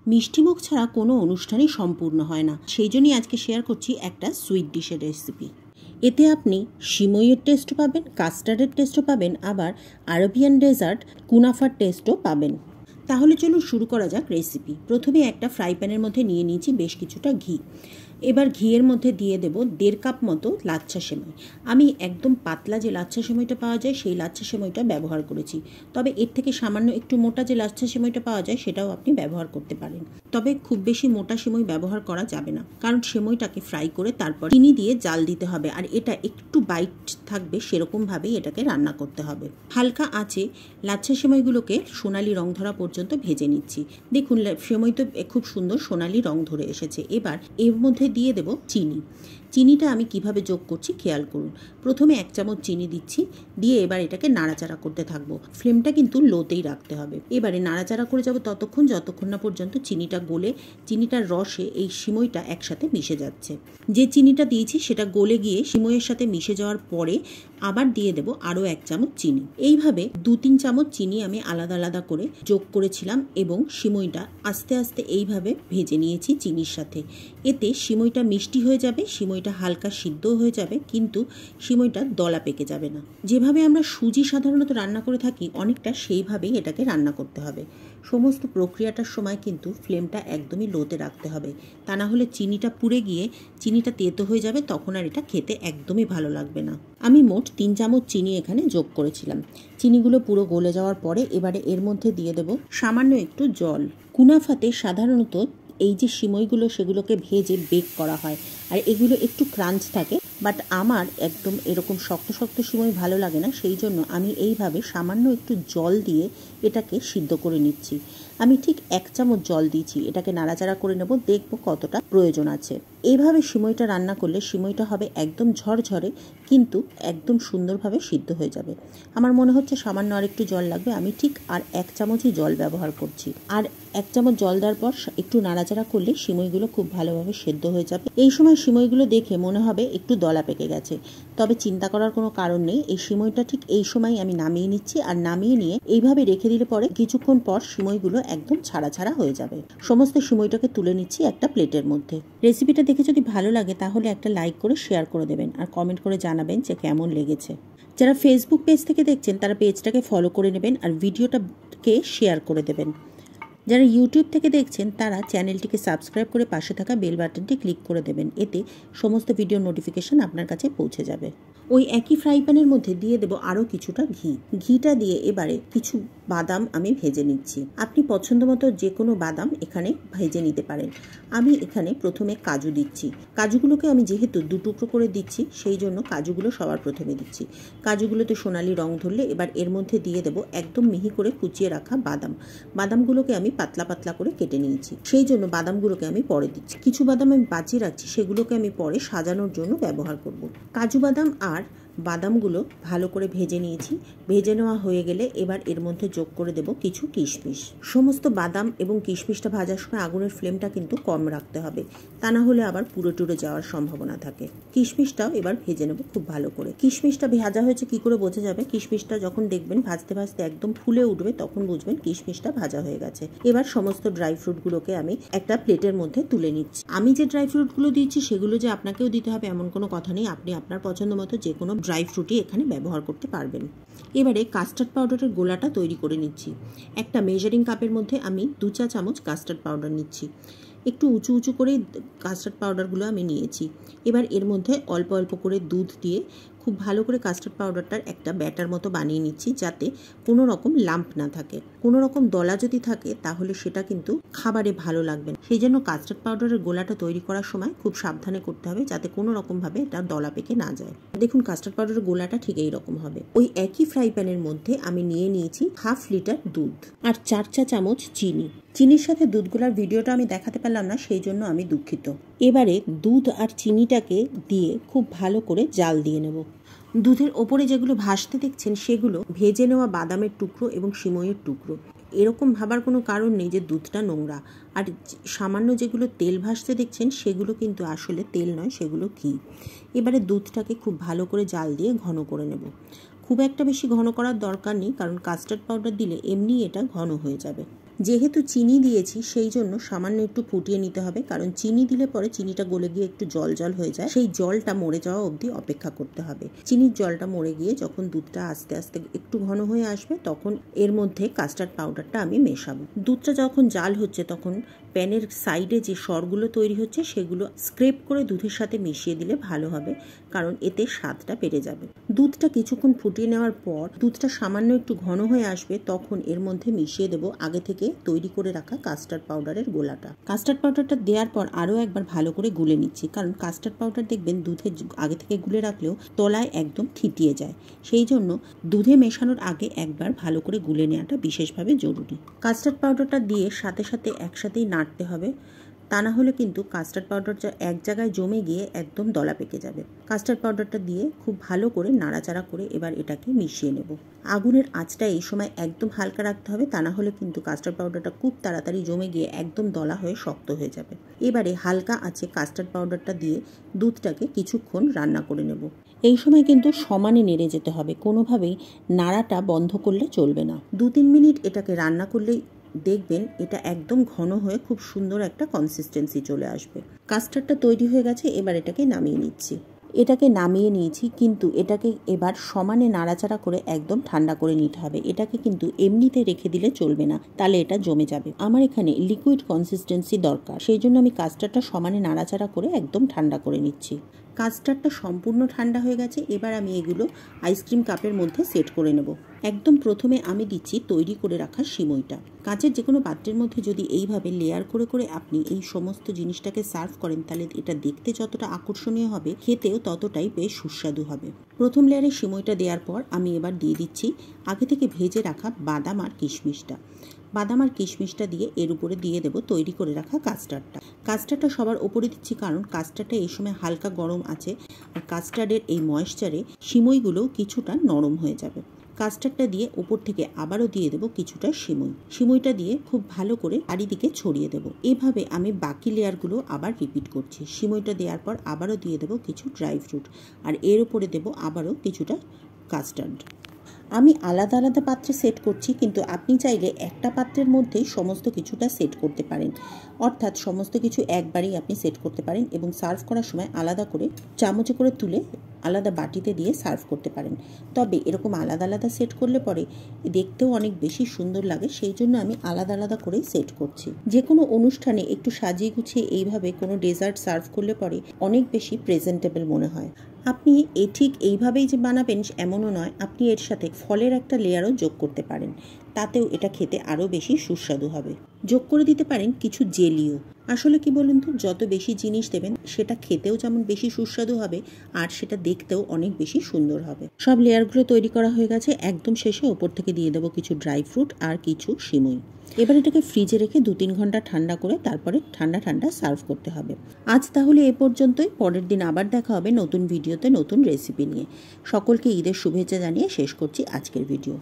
মিষ্টিমুখ ছাড়া কোনো অনুষ্ঠানই সম্পূর্ণ হয় না, সেই জন্যই আজকে শেয়ার করছি একটা সুইট ডিশের রেসিপি। এতে আপনি সিমইয়ের টেস্টও পাবেন, কাস্টার্ডের টেস্টও পাবেন, আবার আরবিয়ান ডেজার্ট কুনাফার টেস্টও পাবেন। তাহলে চলুন শুরু করা যাক রেসিপি। প্রথমে একটা ফ্রাই প্যানের মধ্যে নিয়ে নিয়েছি বেশ কিছুটা ঘি। এবার ঘিয়ের মধ্যে দিয়ে দেব 1.5 কাপ মতো লাচ্ছা সেমাই। আমি একদম পাতলা যে লাচ্ছা সেমাইটা পাওয়া যায় সেই লাচ্ছা সেমাইটা ব্যবহার করেছি, তবে এর থেকে সামান্য একটু মোটা যে লাচ্ছা সেমাইটা পাওয়া যায় সেটাও আপনি ব্যবহার করতে পারেন। তবে খুব বেশি মোটা সেমাই ব্যবহার করা যাবে না, কারণ সেমাইটাকে ফ্রাই করে তারপর চিনি দিয়ে জাল দিতে হবে, আর এটা একটু বাইট থাকবে সেরকমভাবেই এটাকে রান্না করতে হবে। হালকা আঁচে লাচ্ছা সেমাইগুলোকে সোনালি রং ধরা পর্যন্ত ভেজে নিচ্ছি। দেখুন সেমাই তো খুব সুন্দর সোনালি রং ধরে এসেছে। এবার এর মধ্যে দিয়ে দেব চিনি। চিনিটা আমি কিভাবে যোগ করছি খেয়াল করুন। প্রথমে 1 চামচ চিনি দিচ্ছি, দিয়ে এবার এটাকে নাড়াচাড়া করতে থাকবো। ফ্লেমটা কিন্তু লোতেই রাখতে হবে। এবারে নাড়াচাড়া করে যাব ততক্ষণ যতক্ষণ না পর্যন্ত চিনিটা গলে চিনিটার রসে এই সিমইটা একসাথে মিশে যাচ্ছে। যে চিনিটা দিয়েছি সেটা গলে গিয়ে সিমইয়ের সাথে মিশে যাওয়ার পরে আবার দিয়ে দেব আরও 1 চামচ চিনি। এইভাবে 2-3 চামচ চিনি আমি আলাদা আলাদা করে যোগ করেছিলাম এবং সিমইটা আস্তে আস্তে এইভাবে ভেজে নিয়েছি চিনির সাথে। এতে সিমইটা মিষ্টি হয়ে যাবে, সিমইটা হালকা সিদ্ধ হয়ে যাবে, কিন্তু সিমইটা দলা পেকে যাবে না। যেভাবে আমরা সুজি সাধারণত রান্না করে থাকি অনেকটা সেইভাবেই এটাকে রান্না করতে হবে। সমস্ত প্রক্রিয়াটার সময় কিন্তু ফ্লেমটা একদমই লোতে রাখতে হবে, তা না হলে চিনিটা পুড়ে গিয়ে চিনিটা তেতো হয়ে যাবে, তখন আর এটা খেতে একদমই ভালো লাগবে না। আমি মোট 3 চামচ চিনি এখানে যোগ করেছিলাম। চিনিগুলো পুরো গলে যাওয়ার পরে এবারে এর মধ্যে দিয়ে দেব সামান্য একটু জল। কুনাফাতে সাধারণত এই যে সিমইগুলো সেগুলোকে ভেজে বেক করা হয়, আর এগুলো একটু ক্রাঞ্চ থাকে, বাট আমার একদম এরকম শক্ত শক্ত সিমই ভালো লাগে না, সেই জন্য আমি এইভাবে সামান্য একটু জল দিয়ে এটাকে সিদ্ধ করে নিচ্ছি। আমি ঠিক 1 চামচ জল দিয়েছি, এটাকে নাড়াচাড়া করে নেব, দেখব কতটা প্রয়োজন আছে। এইভাবে সিমইটা রান্না করলে সিমইটা হবে একদম ঝরঝরে, কিন্তু একদম সুন্দরভাবে সিদ্ধ হয়ে যাবে। আমার মনে হচ্ছে সামান্য আর একটু জল লাগবে, আমি ঠিক আর 1 চামচই জল ব্যবহার করছি। আর 1 চামচ জল দেওয়ার পর একটু নাড়াচাড়া করলে সিমইগুলো খুব ভালোভাবে সেদ্ধ হয়ে যাবে। এই সময় সিমইগুলো দেখে মনে হবে একটু দলা পেকে গেছে, তবে চিন্তা করার কোনো কারণ নেই। এই সিমইটা ঠিক এই সময় আমি নামিয়ে নিচ্ছি, আর নামিয়ে নিয়ে এইভাবে রেখে দিলে পরে কিছুক্ষণ পর সিমইগুলো একদম ছাড়া ছাড়া হয়ে যাবে। সমস্ত সিমইটাকে তুলে নিচ্ছি একটা প্লেটের মধ্যে। রেসিপিটা দেখে যদি ভালো লাগে তাহলে একটা লাইক করে শেয়ার করে দেবেন, আর কমেন্ট করে জানাবেন যে কেমন লেগেছে। যারা ফেসবুক পেজ থেকে দেখছেন তারা পেজটাকে ফলো করে নেবেন আর ভিডিওটাকে শেয়ার করে দেবেন। যারা ইউটিউব থেকে দেখছেন তারা চ্যানেলটিকে সাবস্ক্রাইব করে পাশে থাকা বেল বাটনটি ক্লিক করে দেবেন, এতে সমস্ত ভিডিও নোটিফিকেশন আপনার কাছে পৌঁছে যাবে। ওই একই ফ্রাই প্যানের মধ্যে দিয়ে দেব আরও কিছুটা ঘি। ঘিটা দিয়ে এবারে কিছু বাদাম আমি ভেজে নিচ্ছি। আপনি পছন্দ মতো যে কোনো বাদাম এখানে ভেজে নিতে পারেন। আমি এখানে প্রথমে কাজু দিচ্ছি। কাজুগুলোকে আমি যেহেতু 2 টুকরো করে দিচ্ছি সেই জন্য কাজুগুলো সবার প্রথমে দিচ্ছি। কাজুগুলোতে সোনালি রং ধরলে এবার এর মধ্যে দিয়ে দেব একদম মিহি করে কুচিয়ে রাখা বাদাম। বাদামগুলোকে আমি পাতলা পাতলা করে কেটে নিয়েছি, সেই জন্য বাদামগুলোকে আমি পরে দিচ্ছি। কিছু বাদাম আমি বাঁচিয়ে রাখছি, সেগুলোকে আমি পরে সাজানোর জন্য ব্যবহার করব। কাজু বাদাম আর বাদামগুলো ভালো করে ভেজে নিয়েছি। ভেজে নেওয়া হয়ে গেলে এবার এর মধ্যে যোগ করে দেব কিছু কিশমিশ। সমস্ত বাদাম এবং কিশমিশটা ভাজার সময় আগুনের ফ্লেমটা কিন্তু কম রাখতে হবে, তা না হলে আবার পুরো টুরে যাওয়ার সম্ভাবনা থাকে। কিশমিশটাও এবার ভেজে নেব খুব ভালো করে। কিশমিশটা ভাজা হয়েছে কি করে বোঝা যাবে? কিশমিশটা যখন দেখবেন ভাজতে ভাজতে একদম ফুলে উঠবে তখন বুঝবেন কিশমিশটা ভাজা হয়ে গেছে। এবার সমস্ত ড্রাই ফ্রুটগুলোকে আমি একটা প্লেটের মধ্যে তুলে নিচ্ছি। আমি যে ড্রাই ফ্রুটগুলো দিচ্ছি সেগুলো যে আপনাকেও দিতে হবে এমন কোনো কথা নেই, আপনি আপনার পছন্দ মতো যে কোনো ড্রাই ফ্রুটই এখানে ব্যবহার করতে পারবেন। এবারে কাস্টার্ড পাউডারের গোলাটা তৈরি করে নিচ্ছি। একটা মেজারিং কাপের মধ্যে আমি 2 চা চামচ কাস্টার্ড পাউডার নিচ্ছি। একটু উঁচু উঁচু করে কাস্টার্ড পাউডারগুলো আমি নিয়েছি। এবার এর মধ্যে অল্প অল্প করে দুধ দিয়ে খুব ভালো করে কাস্টার্ড পাউডারটার একটা ব্যাটার মতো বানিয়ে নিচ্ছি, যাতে কোনো রকম লাম্প না থাকে। কোনো রকম দলা যদি থাকে তাহলে সেটা কিন্তু খাবারে ভালো লাগবে না, সেই জন্য কাস্টার্ড পাউডারের গোলাটা তৈরি করার সময় খুব সাবধানে করতে হবে যাতে কোনো রকমভাবে এটা দলা পেকে না যায়। দেখুন কাস্টার্ড পাউডারের গোলাটা ঠিক এইরকম হবে। ওই একই ফ্রাই প্যানের মধ্যে আমি নিয়ে নিয়েছি 1/2 লিটার দুধ আর 4 চা চামচ চিনি। চিনির সাথে দুধগুলার ভিডিওটা আমি দেখাতে পারলাম না, সেই জন্য আমি দুঃখিত। এবারে দুধ আর চিনিটাকে দিয়ে খুব ভালো করে জাল দিয়ে নেব। দুধের ওপরে যেগুলো ভাসতে দেখছেন সেগুলো ভেজে নেওয়া বাদামের টুকরো এবং সিমইয়ের টুকরো। এরকম ভাবার কোনো কারণ নেই যে দুধটা নোংরা। আর সামান্য যেগুলো তেল ভাসতে দেখছেন সেগুলো কিন্তু আসলে তেল নয়, সেগুলো ঘি। এবারে দুধটাকে খুব ভালো করে জাল দিয়ে ঘন করে নেব। খুব একটা বেশি ঘন করার দরকার নেই, কারণ কাস্টার্ড পাউডার দিলে এমনি এটা ঘন হয়ে যাবে। যেহেতু চিনি দিয়েছি সেই জন্য সামান্য একটু ফুটিয়ে নিতে হবে, কারণ চিনি দিলে পরে চিনিটা গলে গিয়ে একটু জল জল হয়ে যায়, সেই জলটা মরে যাওয়া অবধি অপেক্ষা করতে হবে। চিনির জলটা মরে গিয়ে যখন দুধটা আস্তে আস্তে একটু ঘন হয়ে আসবে তখন এর মধ্যে কাস্টার্ড পাউডারটা আমি মেশাবো। দুধটা যখন জাল হচ্ছে তখন প্যানের সাইডে যে সরগুলো তৈরি হচ্ছে সেগুলো স্ক্রেপ করে দুধের সাথে মিশিয়ে দিলে ভালো হবে, কারণ এতে স্বাদটা বেড়ে যাবে। দুধটা কিছুক্ষণ ফুটিয়ে নেওয়ার পর দুধটা সামান্য একটু ঘন হয়ে আসবে, তখন এর মধ্যে মিশিয়ে দেবো আগে থেকে তৈরি করে রাখা কাস্টার্ড পাউডারের গোলাটা। কাস্টার্ড পাউডারটা দেওয়ার পর আরও একবার ভালো করে গুলে নিচ্ছি, কারণ কাস্টার্ড পাউডার দেখবেন দুধে আগে থেকে গুলে রাখলেও তলায় একদম থিতিয়ে যায়, সেই জন্য দুধে মেশানোর আগে একবার ভালো করে গুলে নেওয়াটা বিশেষভাবে জরুরি। কাস্টার্ড পাউডারটা দিয়ে সাথে সাথে একসাথেই নাড়তে হবে, তা না হলে কিন্তু কাস্টার্ড পাউডারটা এক জায়গায় জমে গিয়ে একদম দলা পেকে যাবে। কাস্টার্ড পাউডারটা দিয়ে খুব ভালো করে নাড়াচাড়া করে এবার এটাকে মিশিয়ে নেব। আগুনের আঁচটা এই সময় একদম হালকা রাখতে হবে, তা না হলে কিন্তু কাস্টার্ড পাউডারটা খুব তাড়াতাড়ি জমে গিয়ে একদম দলা হয়ে শক্ত হয়ে যাবে। এবারে হালকা আঁচে কাস্টার্ড পাউডারটা দিয়ে দুধটাকে কিছুক্ষণ রান্না করে নেব। এই সময় কিন্তু সমানে নেড়ে যেতে হবে, কোনোভাবেই নাড়াটা বন্ধ করলে চলবে না। 2-3 মিনিট এটাকে রান্না করলেই দেখবেন এটা একদম ঘন হয়ে খুব সুন্দর একটা কনসিস্টেন্সি চলে আসবে। কাস্টার্ডটা তৈরি হয়ে গেছে, এবার এটাকে নামিয়ে নিচ্ছি। এটাকে নামিয়ে নিয়েছি, কিন্তু এটাকে এবার সমানে নাড়াচাড়া করে একদম ঠান্ডা করে নিতে হবে। এটাকে কিন্তু এমনিতে রেখে দিলে চলবে না, তাহলে এটা জমে যাবে। আমার এখানে লিকুইড কনসিস্টেন্সি দরকার, সেই জন্য আমি কাস্টার্ডটা সমানে নাড়াচাড়া করে একদম ঠান্ডা করে নিচ্ছি। কাস্টার্ডটা সম্পূর্ণ ঠান্ডা হয়ে গেছে, এবার আমি এগুলো আইসক্রিম কাপের মধ্যে সেট করে নেব। একদম প্রথমে আমি দিচ্ছি তৈরি করে রাখা সিমইটা। কাঁচের যে কোনো পাত্রের মধ্যে যদি এইভাবে লেয়ার করে করে আপনি এই সমস্ত জিনিসটাকে সার্ভ করেন, তাহলে এটা দেখতে যতটা আকর্ষণীয় হবে, খেতেও ততটাই বেশ সুস্বাদু হবে। প্রথম লেয়ারে সিমইটা দেওয়ার পর আমি এবার দিয়ে দিচ্ছি আগে থেকে ভেজে রাখা বাদাম আর কিশমিশটা। বাদাম আর কিশমিশটা দিয়ে এর উপরে দিয়ে দেবো তৈরি করে রাখা কাস্টার্ডটা। কাস্টার্ডটা সবার ওপরে দিচ্ছি, কারণ কাস্টার্ডটা এই সময় হালকা গরম আছে, আর কাস্টার্ডের এই ময়েশ্চারে সিমইগুলোও কিছুটা নরম হয়ে যাবে। কাস্টার্ডটা দিয়ে ওপর থেকে আবারও দিয়ে দেবো কিছুটা সিমইটা দিয়ে খুব ভালো করে চারিদিকে ছড়িয়ে দেবো। এভাবে আমি বাকি লেয়ারগুলো আবার রিপিট করছি। সিমইটা দেওয়ার পর আবারও দিয়ে দেবো কিছু ড্রাই ফ্রুট, আর এর উপরে দেবো আবারও কিছুটা কাস্টার্ড। আমি আলাদা আলাদা পাত্রে সেট করছি, কিন্তু আপনি চাইলে একটা পাত্রের মধ্যেই সমস্ত কিছুটা সেট করতে পারেন, অর্থাৎ সমস্ত কিছু একবারেই আপনি সেট করতে পারেন এবং সার্ভ করার সময় আলাদা করে চামচে করে তুলে আলাদা বাটিতে দিয়ে সার্ভ করতে পারেন। তবে এরকম আলাদা আলাদা সেট করলে পরে দেখতেও অনেক বেশি সুন্দর লাগে, সেই জন্য আমি আলাদা আলাদা করেই সেট করছি। যে কোনো অনুষ্ঠানে একটু সাজিয়ে গুছিয়ে এইভাবে কোনো ডেজার্ট সার্ভ করলে পরে অনেক বেশি প্রেজেন্টেবল মনে হয়। আপনি ঠিক এইভাবেই যে বানাবেন এমনও নয়, আপনি এর সাথে ফলের একটা লেয়ারও যোগ করতে পারেন, তাতেও এটা খেতে আরও বেশি সুস্বাদু হবে। যোগ করে দিতে পারেন কিছু জেলিও। আসলে কি বলুন তো, যত বেশি জিনিস দেবেন সেটা খেতেও যেমন বেশি সুস্বাদু হবে, আর সেটা দেখতেও অনেক বেশি সুন্দর হবে। সব লেয়ারগুলো তৈরি করা হয়ে গেছে, একদম শেষে ওপর থেকে দিয়ে দেবো কিছু ড্রাই ফ্রুট আর কিছু সিমই। এবার এটাকে ফ্রিজে রেখে 2-3 ঘন্টা ঠান্ডা করে তারপরে ঠান্ডা ঠান্ডা সার্ভ করতে হবে। আজ তাহলে এ পর্যন্তই। পরের দিন আবার দেখা হবে নতুন ভিডিওতে নতুন রেসিপি নিয়ে। সকলকে ঈদের শুভেচ্ছা জানিয়ে শেষ করছি আজকের ভিডিও।